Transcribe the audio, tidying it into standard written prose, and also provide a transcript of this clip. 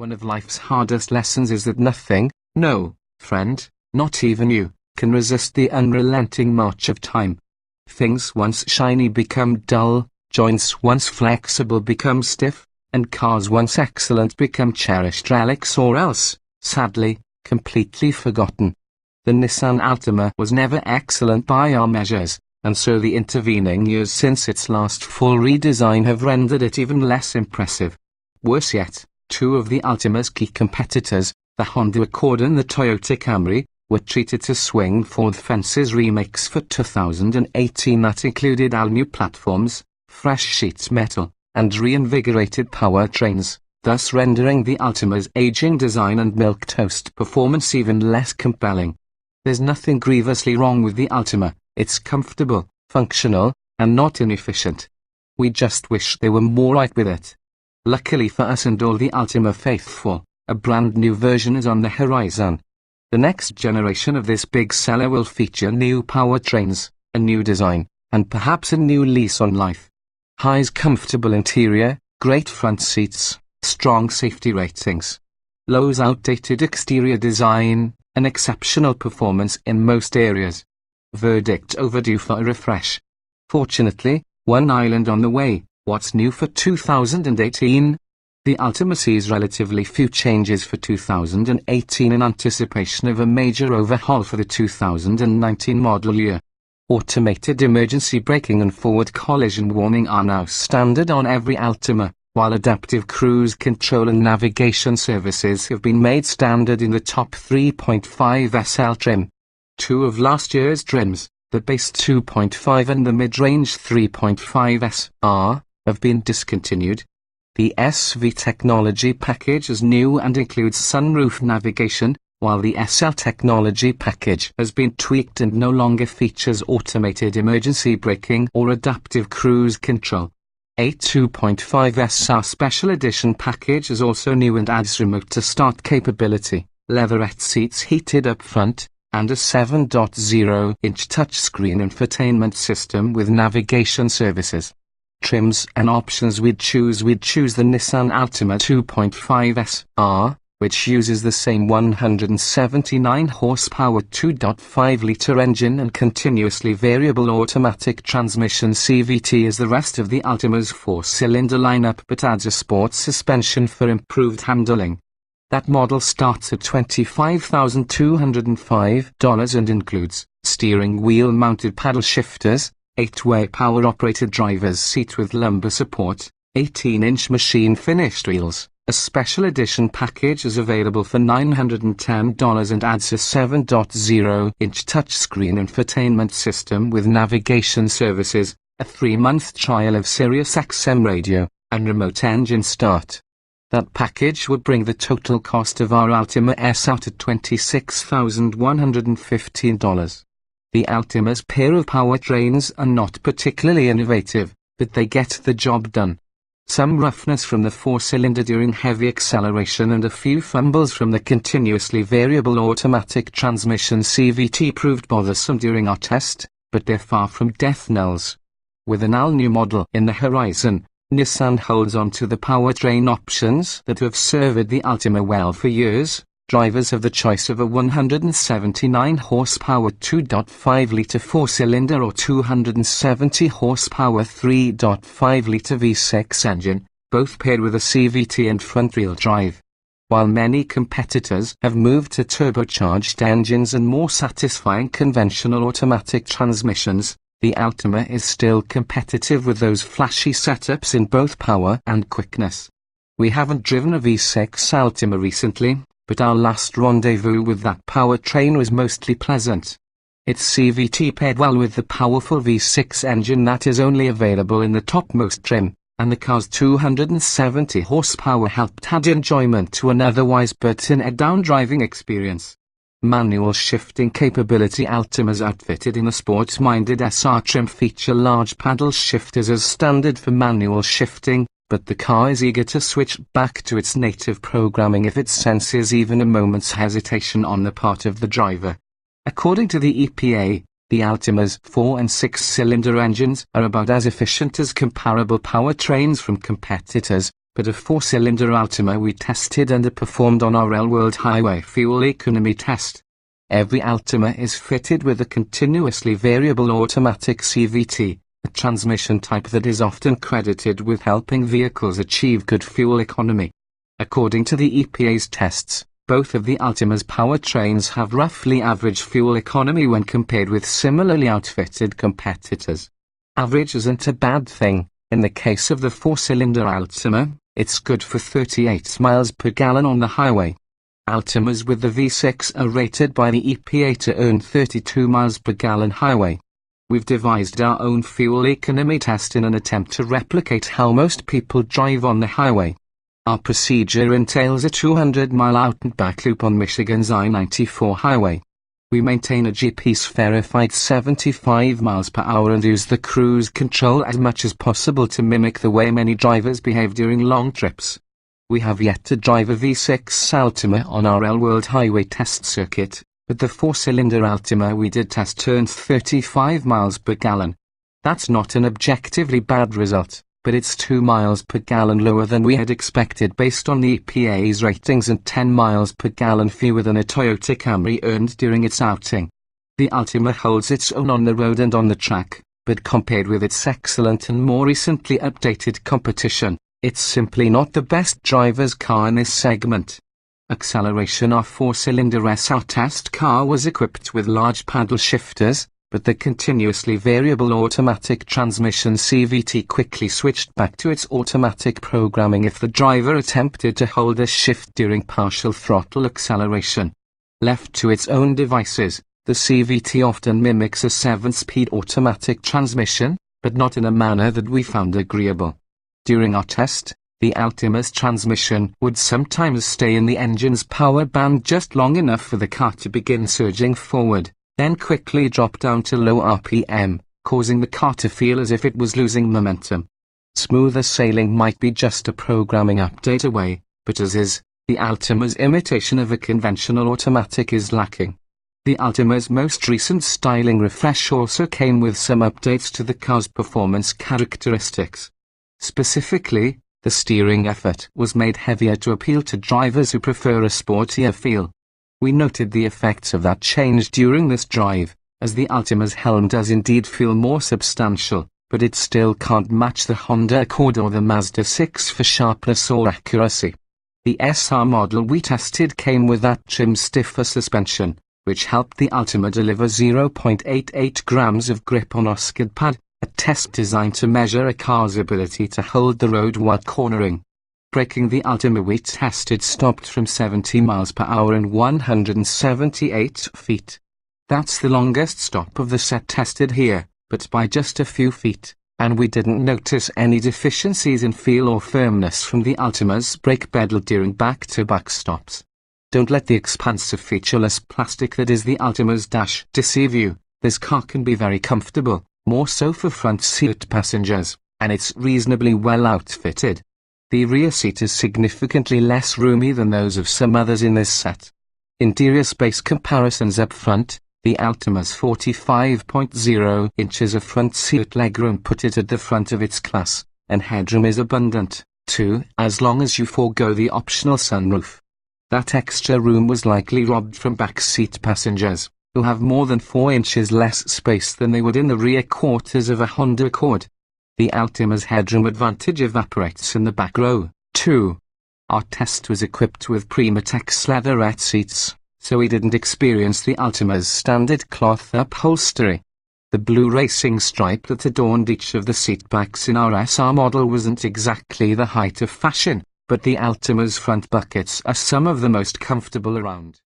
One of life's hardest lessons is that nothing, no, friend, not even you, can resist the unrelenting march of time. Things once shiny become dull, joints once flexible become stiff, and cars once excellent become cherished relics or else, sadly, completely forgotten. The Nissan Altima was never excellent by our measures, and so the intervening years since its last full redesign have rendered it even less impressive. Worse yet, two of the Altima's key competitors, the Honda Accord and the Toyota Camry, were treated to swing for the fences remakes for 2018 that included all new platforms, fresh sheet metal, and reinvigorated powertrains, thus rendering the Altima's aging design and milquetoast performance even less compelling. There's nothing grievously wrong with the Altima. It's comfortable, functional, and not inefficient. We just wish they were more right with it. Luckily for us and all the Altima faithful, a brand new version is on the horizon. The next generation of this big seller will feature new powertrains, a new design, and perhaps a new lease on life. High's comfortable interior, great front seats, strong safety ratings. Low's outdated exterior design, and exceptional performance in most areas. Verdict overdue for a refresh. Fortunately, one island on the way. What's new for 2018? The Altima sees relatively few changes for 2018 in anticipation of a major overhaul for the 2019 model year. Automated emergency braking and forward collision warning are now standard on every Altima, while adaptive cruise control and navigation services have been made standard in the top 3.5 SL trim. Two of last year's trims, the base 2.5 and the mid-range 3.5 SR, have been discontinued. The SV technology package is new and includes sunroof navigation, while the SL technology package has been tweaked and no longer features automated emergency braking or adaptive cruise control. A 2.5 SR Special Edition package is also new and adds remote-to-start capability, leatherette seats heated up front, and a 7.0-inch touchscreen infotainment system with navigation services. Trims and options we'd choose the Nissan Altima 2.5 SR, which uses the same 179 horsepower 2.5-litre engine and continuously variable automatic transmission CVT as the rest of the Altima's four-cylinder lineup, but adds a sports suspension for improved handling. That model starts at $25,205 and includes steering wheel mounted paddle shifters, 8-way power-operated driver's seat with lumbar support, 18-inch machine finished wheels. A special edition package is available for $910 and adds a 7.0-inch touchscreen infotainment system with navigation services, a 3-month trial of SiriusXM radio, and remote engine start. That package would bring the total cost of our Altima S out at $26,115. The Altima's pair of powertrains are not particularly innovative, but they get the job done. Some roughness from the four-cylinder during heavy acceleration and a few fumbles from the continuously variable automatic transmission CVT proved bothersome during our test, but they're far from death knells. With an all-new model in the horizon, Nissan holds on to the powertrain options that have served the Altima well for years. Drivers have the choice of a 179 horsepower 2.5-litre four-cylinder or 270 horsepower 3.5-litre V6 engine, both paired with a CVT and front-wheel drive. While many competitors have moved to turbocharged engines and more satisfying conventional automatic transmissions, the Altima is still competitive with those flashy setups in both power and quickness. We haven't driven a V6 Altima recently, but our last rendezvous with that powertrain was mostly pleasant. Its CVT paired well with the powerful V6 engine that is only available in the topmost trim, and the car's 270 horsepower helped add enjoyment to an otherwise burnt-in-down driving experience. Manual shifting capability. Altimas outfitted in a sports-minded SR trim feature large paddle shifters as standard for manual shifting, but the car is eager to switch back to its native programming if it senses even a moment's hesitation on the part of the driver. According to the EPA, the Altima's 4- and 6-cylinder engines are about as efficient as comparable powertrains from competitors, but a 4-cylinder Altima we tested underperformed on our real-world highway fuel economy test. Every Altima is fitted with a continuously variable automatic CVT, a transmission type that is often credited with helping vehicles achieve good fuel economy. According to the EPA's tests, both of the Altima's powertrains have roughly average fuel economy when compared with similarly outfitted competitors. Average isn't a bad thing. In the case of the 4-cylinder Altima, it's good for 38 miles per gallon on the highway. Altimas with the V6 are rated by the EPA to earn 32 miles per gallon highway. We've devised our own fuel economy test in an attempt to replicate how most people drive on the highway. Our procedure entails a 200-mile out and back loop on Michigan's I-94 highway. We maintain a GPS-verified 75 miles per hour and use the cruise control as much as possible to mimic the way many drivers behave during long trips. We have yet to drive a V6 Altima on our real-world highway test circuit, but the 4-cylinder Altima we did test turned 35 miles per gallon. That's not an objectively bad result, but it's 2 miles per gallon lower than we had expected based on the EPA's ratings and 10 miles per gallon fewer than a Toyota Camry earned during its outing. The Altima holds its own on the road and on the track, but compared with its excellent and more recently updated competition, it's simply not the best driver's car in this segment. Acceleration: our 4-cylinder SR test car was equipped with large paddle shifters, but the continuously variable automatic transmission CVT quickly switched back to its automatic programming if the driver attempted to hold a shift during partial throttle acceleration. Left to its own devices, the CVT often mimics a 7-speed automatic transmission, but not in a manner that we found agreeable. During our test, the Altima's transmission would sometimes stay in the engine's power band just long enough for the car to begin surging forward, then quickly drop down to low RPM, causing the car to feel as if it was losing momentum. Smoother sailing might be just a programming update away, but as is, the Altima's imitation of a conventional automatic is lacking. The Altima's most recent styling refresh also came with some updates to the car's performance characteristics. Specifically, the steering effort was made heavier to appeal to drivers who prefer a sportier feel. We noted the effects of that change during this drive, as the Altima's helm does indeed feel more substantial, but it still can't match the Honda Accord or the Mazda 6 for sharpness or accuracy. The SR model we tested came with that trim stiffer suspension, which helped the Altima deliver 0.88 grams of grip on our skid pad, a test designed to measure a car's ability to hold the road while cornering. Braking: the Altima we tested stopped from 70 miles per hour in 178 feet. That's the longest stop of the set tested here, but by just a few feet, and we didn't notice any deficiencies in feel or firmness from the Altima's brake pedal during back-to-back stops. Don't let the expansive featureless plastic that is the Altima's dash deceive you. This car can be very comfortable, more so for front seat passengers, and it's reasonably well outfitted. The rear seat is significantly less roomy than those of some others in this set. Interior space comparisons up front: the Altima's 45.0 inches of front seat legroom put it at the front of its class, and headroom is abundant, too, as long as you forego the optional sunroof. That extra room was likely robbed from back seat passengers, who have more than 4 inches less space than they would in the rear quarters of a Honda Accord. The Altima's headroom advantage evaporates in the back row, too. Our test was equipped with Primatex leatherette seats, so we didn't experience the Altima's standard cloth upholstery. The blue racing stripe that adorned each of the seatbacks in our SR model wasn't exactly the height of fashion, but the Altima's front buckets are some of the most comfortable around.